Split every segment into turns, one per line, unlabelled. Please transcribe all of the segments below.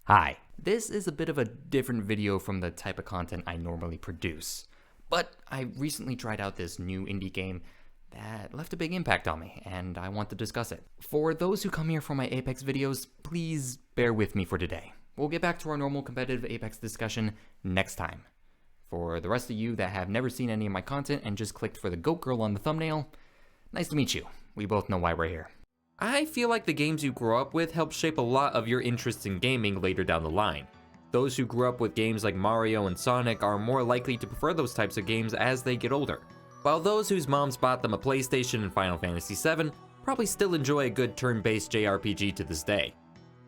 Hi, this is a bit of a different video from the type of content I normally produce, but I recently tried out this new indie game that left a big impact on me, and I want to discuss it. For those who come here for my Apex videos, please bear with me for today. We'll get back to our normal competitive Apex discussion next time. For the rest of you that have never seen any of my content and just clicked for the goat girl on the thumbnail, nice to meet you. We both know why we're here.
I feel like the games you grow up with help shape a lot of your interests in gaming later down the line. Those who grew up with games like Mario and Sonic are more likely to prefer those types of games as they get older, while those whose moms bought them a PlayStation and Final Fantasy VII probably still enjoy a good turn-based JRPG to this day.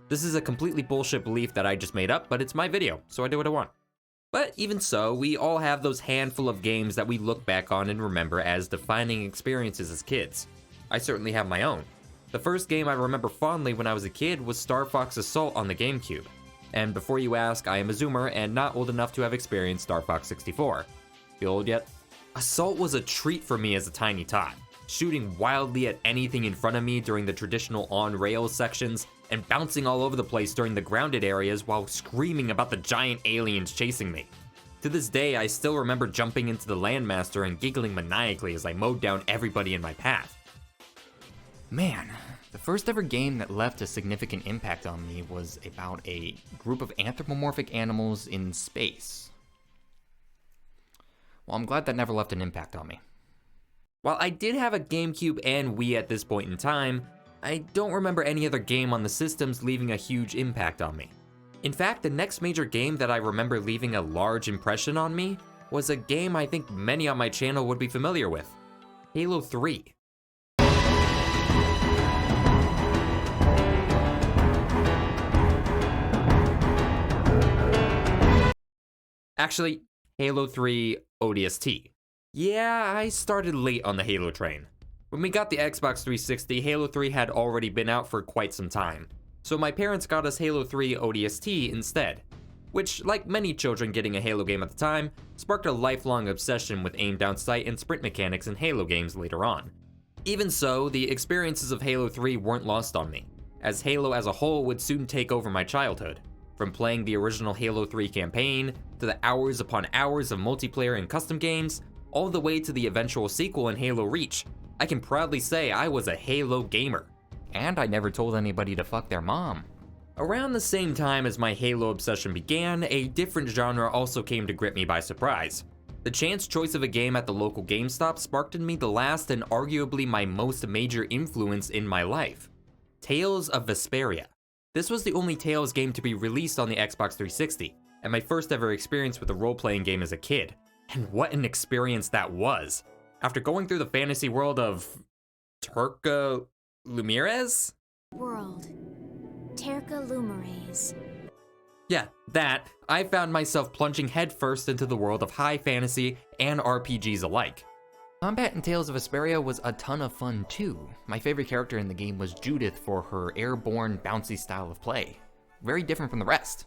This is a completely bullshit belief that I just made up, but it's my video, so I do what I want. But even so, we all have those handful of games that we look back on and remember as defining experiences as kids. I certainly have my own. The first game I remember fondly when I was a kid was Star Fox Assault on the GameCube. And before you ask, I am a Zoomer and not old enough to have experienced Star Fox 64. Feel old yet? Assault was a treat for me as a tiny tot, shooting wildly at anything in front of me during the traditional on-rails sections, and bouncing all over the place during the grounded areas while screaming about the giant aliens chasing me. To this day, I still remember jumping into the Landmaster and giggling maniacally as I mowed down everybody in my path.
Man, the first ever game that left a significant impact on me was about a group of anthropomorphic animals in space. Well, I'm glad that never left an impact on me.
While I did have a GameCube and Wii at this point in time, I don't remember any other game on the systems leaving a huge impact on me. In fact, the next major game that I remember leaving a large impression on me was a game I think many on my channel would be familiar with, Halo 3. Actually, Halo 3 ODST. Yeah, I started late on the Halo train. When we got the Xbox 360, Halo 3 had already been out for quite some time, so my parents got us Halo 3 ODST instead, which, like many children getting a Halo game at the time, sparked a lifelong obsession with aim down sight and sprint mechanics in Halo games later on. Even so, the experiences of Halo 3 weren't lost on me, as Halo as a whole would soon take over my childhood. From playing the original Halo 3 campaign, to the hours upon hours of multiplayer and custom games, all the way to the eventual sequel in Halo Reach, I can proudly say I was a Halo gamer.
And I never told anybody to fuck their mom.
Around the same time as my Halo obsession began, a different genre also came to grip me by surprise. The chance choice of a game at the local GameStop sparked in me the last and arguably my most major influence in my life, Tales of Vesperia. This was the only Tales game to be released on the Xbox 360, and my first ever experience with a role-playing game as a kid. And what an experience that was! After going through the fantasy world of Terca Lumirez?
World. Terca Lumirez.
Yeah, that. I found myself plunging headfirst into the world of high fantasy and RPGs alike.
Combat in Tales of Asparia was a ton of fun too. My favorite character in the game was Judith for her airborne, bouncy style of play. Very different from the rest.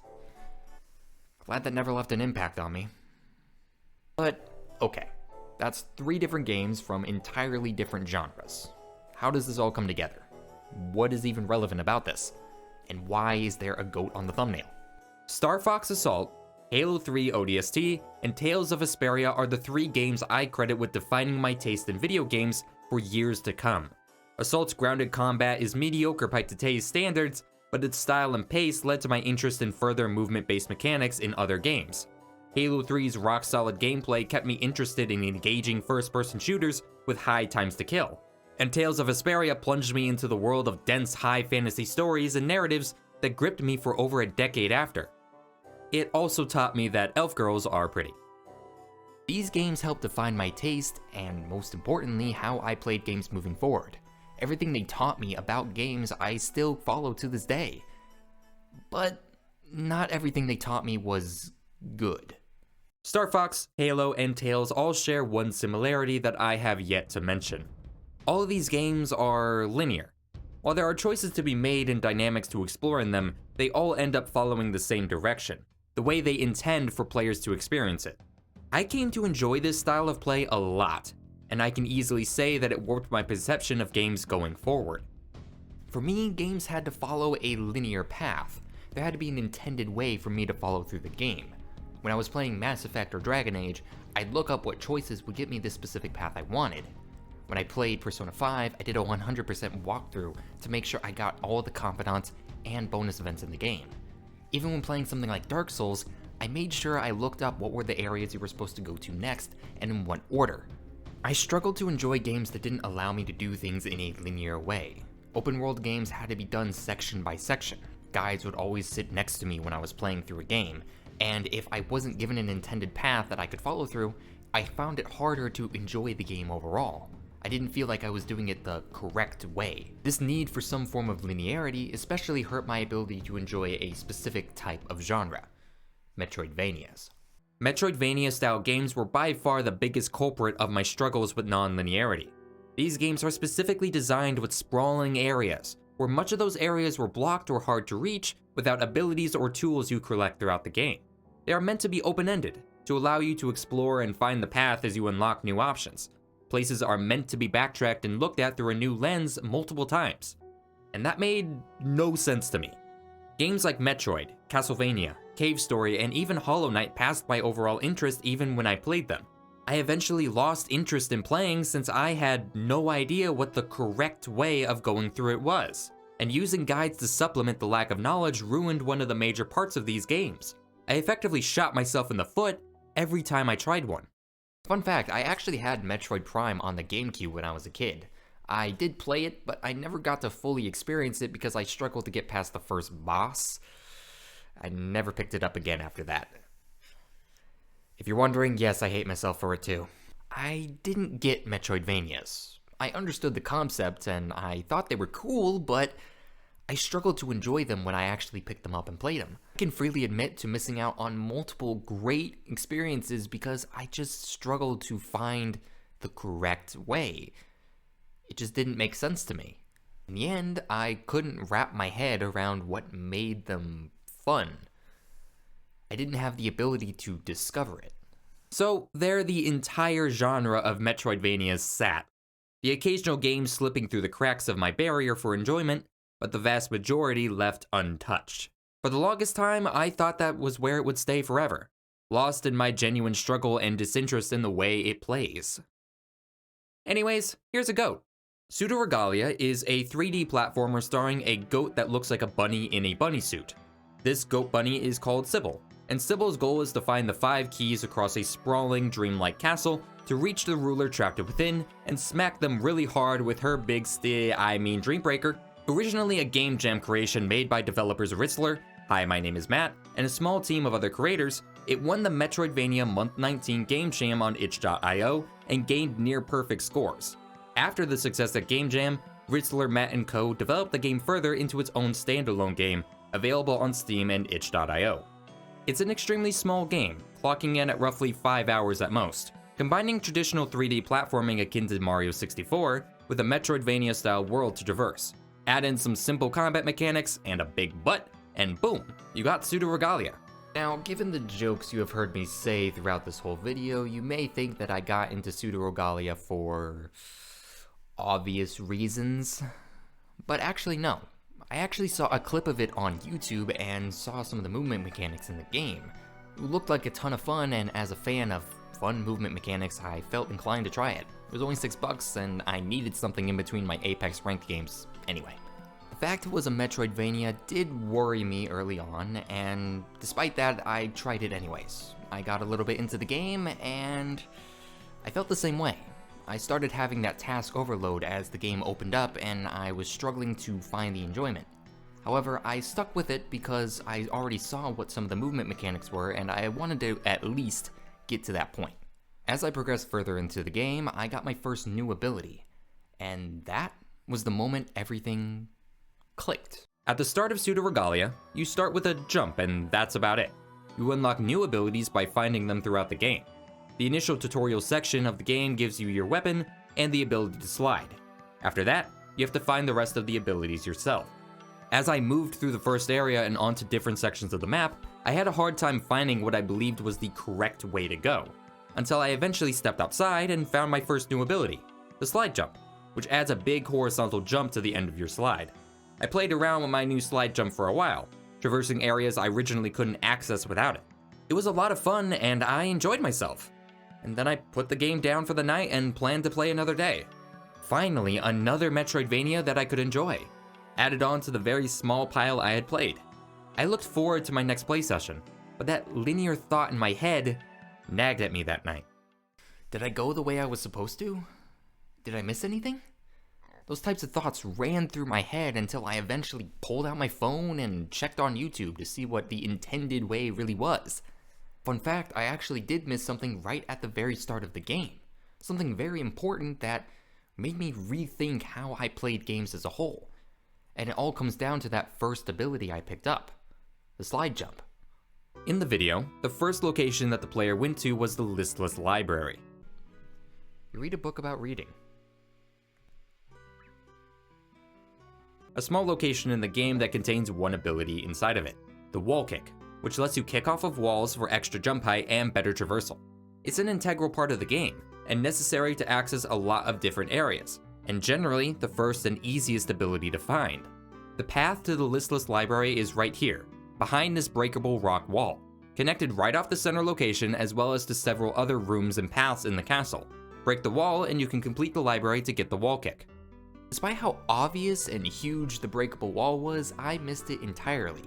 Glad that never left an impact on me. But, okay. That's 3 different games from entirely different genres. How does this all come together? What is even relevant about this? And why is there a goat on the thumbnail?
Star Fox Assault, Halo 3 ODST, and Tales of Asparia are the 3 games I credit with defining my taste in video games for years to come. Assault's grounded combat is mediocre by today's standards, but its style and pace led to my interest in further movement-based mechanics in other games. Halo 3's rock-solid gameplay kept me interested in engaging first-person shooters with high times to kill, and Tales of Asparia plunged me into the world of dense high fantasy stories and narratives that gripped me for over a decade after. It also taught me that elf girls are pretty.
These games helped define my taste, and most importantly, how I played games moving forward. Everything they taught me about games I still follow to this day. But not everything they taught me was good.
Star Fox, Halo, and Tales all share one similarity that I have yet to mention. All of these games are linear. While there are choices to be made and dynamics to explore in them, they all end up following the same direction, the way they intend for players to experience it. I came to enjoy this style of play a lot, and I can easily say that it warped my perception of games going forward.
For me, games had to follow a linear path. there had to be an intended way for me to follow through the game. When I was playing Mass Effect or Dragon Age, I'd look up what choices would get me this specific path I wanted. When I played Persona 5, I did a 100% walkthrough to make sure I got all the confidants and bonus events in the game. Even when playing something like Dark Souls, I made sure I looked up what were the areas you were supposed to go to next and in what order. I struggled to enjoy games that didn't allow me to do things in a linear way. Open world games had to be done section by section. Guides would always sit next to me when I was playing through a game, and if I wasn't given an intended path that I could follow through, I found it harder to enjoy the game overall. I didn't feel like I was doing it the correct way. This need for some form of linearity especially hurt my ability to enjoy a specific type of genre: Metroidvanias.
Metroidvania-style games were by far the biggest culprit of my struggles with non-linearity. These games are specifically designed with sprawling areas, where much of those areas were blocked or hard to reach without abilities or tools you collect throughout the game. They are meant to be open-ended, to allow you to explore and find the path as you unlock new options. Places are meant to be backtracked and looked at through a new lens multiple times. And that made no sense to me. Games like Metroid, Castlevania, Cave Story, and even Hollow Knight passed my overall interest even when I played them. I eventually lost interest in playing since I had no idea what the correct way of going through it was, and using guides to supplement the lack of knowledge ruined one of the major parts of these games. I effectively shot myself in the foot every time I tried one.
Fun fact, I actually had Metroid Prime on the GameCube when I was a kid. I did play it, but I never got to fully experience it because I struggled to get past the first boss. I never picked it up again after that. If you're wondering, yes, I hate myself for it too. I didn't get Metroidvanias. I understood the concept and I thought they were cool, but I struggled to enjoy them when I actually picked them up and played them. I can freely admit to missing out on multiple great experiences because I just struggled to find the correct way. It just didn't make sense to me. In the end, I couldn't wrap my head around what made them fun. I didn't have the ability to discover it.
So there the entire genre of Metroidvanias sat. The occasional game slipping through the cracks of my barrier for enjoyment, but the vast majority left untouched. For the longest time, I thought that was where it would stay forever, lost in my genuine struggle and disinterest in the way it plays. Anyways, here's a goat. Pseudoregalia is a 3D platformer starring a goat that looks like a bunny in a bunny suit. This goat bunny is called Sybil, and Sybil's goal is to find the 5 keys across a sprawling, dreamlike castle to reach the ruler trapped within and smack them really hard with her big Dreambreaker. Originally a game jam creation made by developers Ritzler, hi my name is Matt, and a small team of other creators, it won the Metroidvania Month 19 Game Jam on itch.io and gained near perfect scores. After the success at Game Jam, Ritzler, Matt, and co. developed the game further into its own standalone game, available on Steam and itch.io. It's an extremely small game, clocking in at roughly 5 hours at most, combining traditional 3D platforming akin to Mario 64 with a Metroidvania-style world to traverse. Add in some simple combat mechanics and a big butt, and boom, you got Pseudoregalia.
Now, given the jokes you have heard me say throughout this whole video, you may think that I got into Pseudoregalia for obvious reasons, but actually no. I actually saw a clip of it on YouTube and saw some of the movement mechanics in the game. It looked like a ton of fun, and as a fan of fun movement mechanics, I felt inclined to try it. It was only $6 and I needed something in between my Apex ranked games anyway. The fact it was a Metroidvania did worry me early on, and despite that, I tried it anyways. I got a little bit into the game, and I felt the same way. I started having that task overload as the game opened up, and I was struggling to find the enjoyment. However, I stuck with it because I already saw what some of the movement mechanics were, and I wanted to at least get to that point. As I progressed further into the game, I got my first new ability, and that was the moment everything clicked.
At the start of Pseudoregalia, you start with a jump and that's about it. You unlock new abilities by finding them throughout the game. The initial tutorial section of the game gives you your weapon and the ability to slide. After that, you have to find the rest of the abilities yourself. As I moved through the first area and onto different sections of the map, I had a hard time finding what I believed was the correct way to go, until I eventually stepped outside and found my first new ability, the slide jump, which adds a big horizontal jump to the end of your slide. I played around with my new slide jump for a while, traversing areas I originally couldn't access without it. It was a lot of fun and I enjoyed myself. And then I put the game down for the night and planned to play another day. Finally, another Metroidvania that I could enjoy, added on to the very small pile I had played. I looked forward to my next play session, but that linear thought in my head nagged at me that night.
Did I go the way I was supposed to? Did I miss anything? Those types of thoughts ran through my head until I eventually pulled out my phone and checked on YouTube to see what the intended way really was. Fun fact, I actually did miss something right at the very start of the game. Something very important that made me rethink how I played games as a whole. And it all comes down to that first ability I picked up, the slide jump.
In the video, the first location that the player went to was the listless library.
You read a book about reading.
A small location in the game that contains one ability inside of it, the wall kick, which lets you kick off of walls for extra jump height and better traversal. It's an integral part of the game, and necessary to access a lot of different areas, and generally the first and easiest ability to find. The path to the listless library is right here, behind this breakable rock wall, connected right off the center location as well as to several other rooms and paths in the castle. Break the wall and you can complete the library to get the wall kick.
Despite how obvious and huge the breakable wall was, I missed it entirely.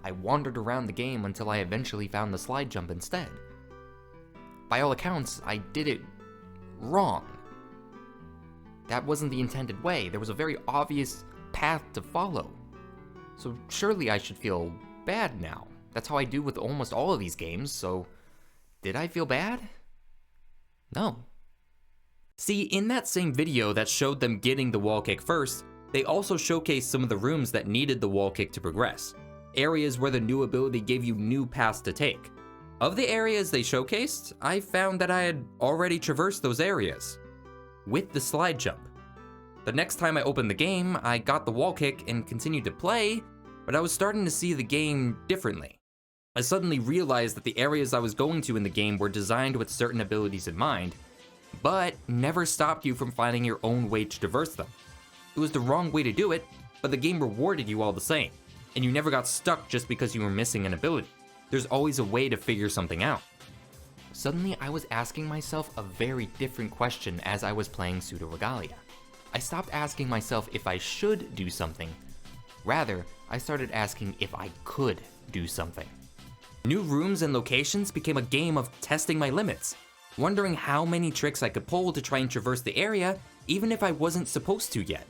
I wandered around the game until I eventually found the slide jump instead. By all accounts, I did it wrong. That wasn't the intended way. There was a very obvious path to follow. So surely I should feel bad now. That's how I do with almost all of these games, so did I feel bad? No.
See, in that same video that showed them getting the wall kick first, they also showcased some of the rooms that needed the wall kick to progress. Areas where the new ability gave you new paths to take. Of the areas they showcased, I found that I had already traversed those areas with the slide jump. The next time I opened the game, I got the wall kick and continued to play, but I was starting to see the game differently. I suddenly realized that the areas I was going to in the game were designed with certain abilities in mind, but never stopped you from finding your own way to traverse them. It was the wrong way to do it, but the game rewarded you all the same, and you never got stuck just because you were missing an ability. There's always a way to figure something out.
Suddenly, I was asking myself a very different question as I was playing Pseudoregalia. I stopped asking myself if I should do something. Rather, I started asking if I could do something.
New rooms and locations became a game of testing my limits, wondering how many tricks I could pull to try and traverse the area, even if I wasn't supposed to yet.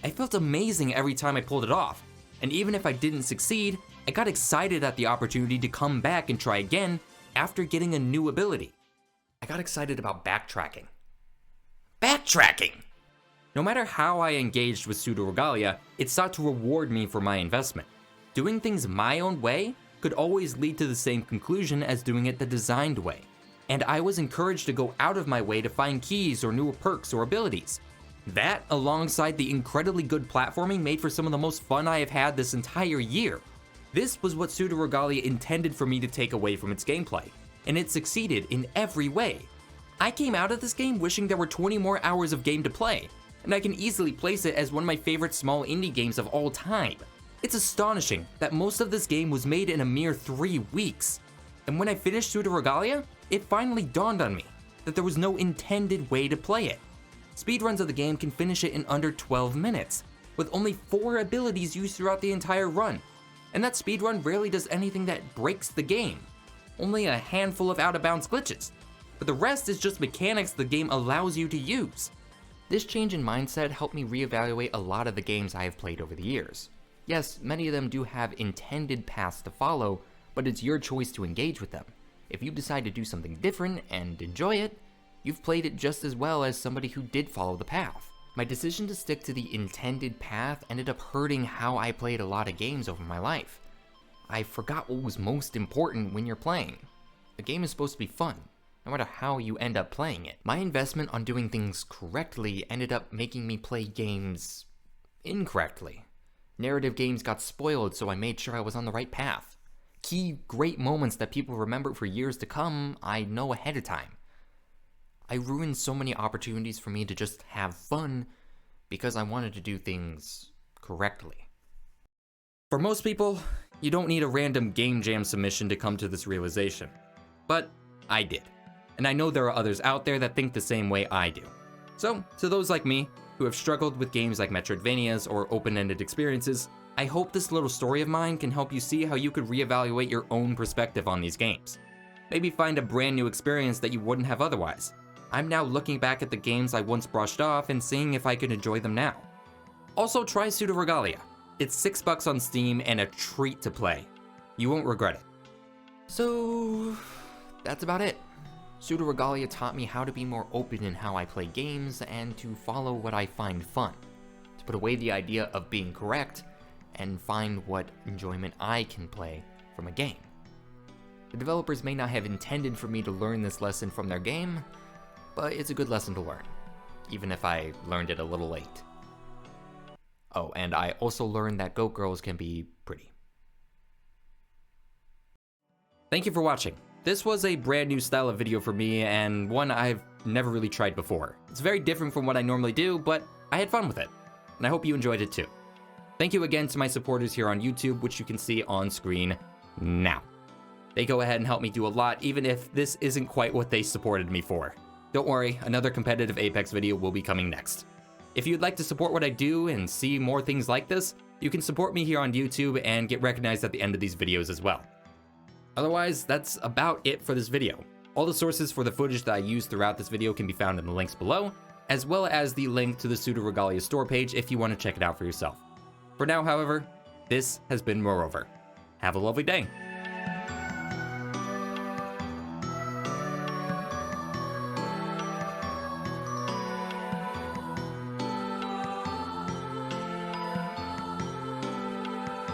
I felt amazing every time I pulled it off, and even if I didn't succeed, I got excited at the opportunity to come back and try again after getting a new ability.
I got excited about backtracking.
Backtracking! No matter how I engaged with Pseudoregalia, it sought to reward me for my investment. Doing things my own way could always lead to the same conclusion as doing it the designed way, and I was encouraged to go out of my way to find keys or newer perks or abilities. That, alongside the incredibly good platforming, made for some of the most fun I have had this entire year. This was what Pseudoregalia intended for me to take away from its gameplay, and it succeeded in every way. I came out of this game wishing there were 20 more hours of game to play, and I can easily place it as one of my favorite small indie games of all time. It's astonishing that most of this game was made in a mere 3 weeks, and when I finished Pseudoregalia, it finally dawned on me that there was no intended way to play it. Speedruns of the game can finish it in under 12 minutes, with only 4 abilities used throughout the entire run. And that speedrun rarely does anything that breaks the game. Only a handful of out-of-bounds glitches, but the rest is just mechanics the game allows you to use.
This change in mindset helped me reevaluate a lot of the games I have played over the years. Yes, many of them do have intended paths to follow, but it's your choice to engage with them. If you decide to do something different and enjoy it, you've played it just as well as somebody who did follow the path. My decision to stick to the intended path ended up hurting how I played a lot of games over my life. I forgot what was most important when you're playing. The game is supposed to be fun, no matter how you end up playing it. My investment on doing things correctly ended up making me play games incorrectly. Narrative games got spoiled, so I made sure I was on the right path. Key great moments that people remember for years to come, I know ahead of time. I ruined so many opportunities for me to just have fun because I wanted to do things correctly.
For most people, You don't need a random game jam submission to come to this realization. But I did. And I know there are others out there that think the same way I do. So, to those like me, who have struggled with games like Metroidvanias or open-ended experiences, I hope this little story of mine can help you see how you could reevaluate your own perspective on these games. Maybe find a brand new experience that you wouldn't have otherwise. I'm now looking back at the games I once brushed off and seeing if I can enjoy them now. Also, try Pseudoregalia. It's $6 on Steam and a treat to play. You won't regret it.
So, that's about it. Pseudoregalia taught me how to be more open in how I play games and to follow what I find fun. To put away the idea of being correct and find what enjoyment I can play from a game. The developers may not have intended for me to learn this lesson from their game, but it's a good lesson to learn, even if I learned it a little late. Oh, and I also learned that goat girls can be pretty.
Thank you for watching. This was a brand new style of video for me and one I've never really tried before. It's very different from what I normally do, but I had fun with it, and I hope you enjoyed it too. Thank you again to my supporters here on YouTube, which you can see on screen now. They go ahead and help me do a lot, even if this isn't quite what they supported me for. Don't worry, another competitive Apex video will be coming next. If you'd like to support what I do and see more things like this, you can support me here on YouTube and get recognized at the end of these videos as well. Otherwise, that's about it for this video. All the sources for the footage that I used throughout this video can be found in the links below, as well as the link to the Pseudoregalia store page if you want to check it out for yourself. For now, however, this has been Moreover. Have a lovely day.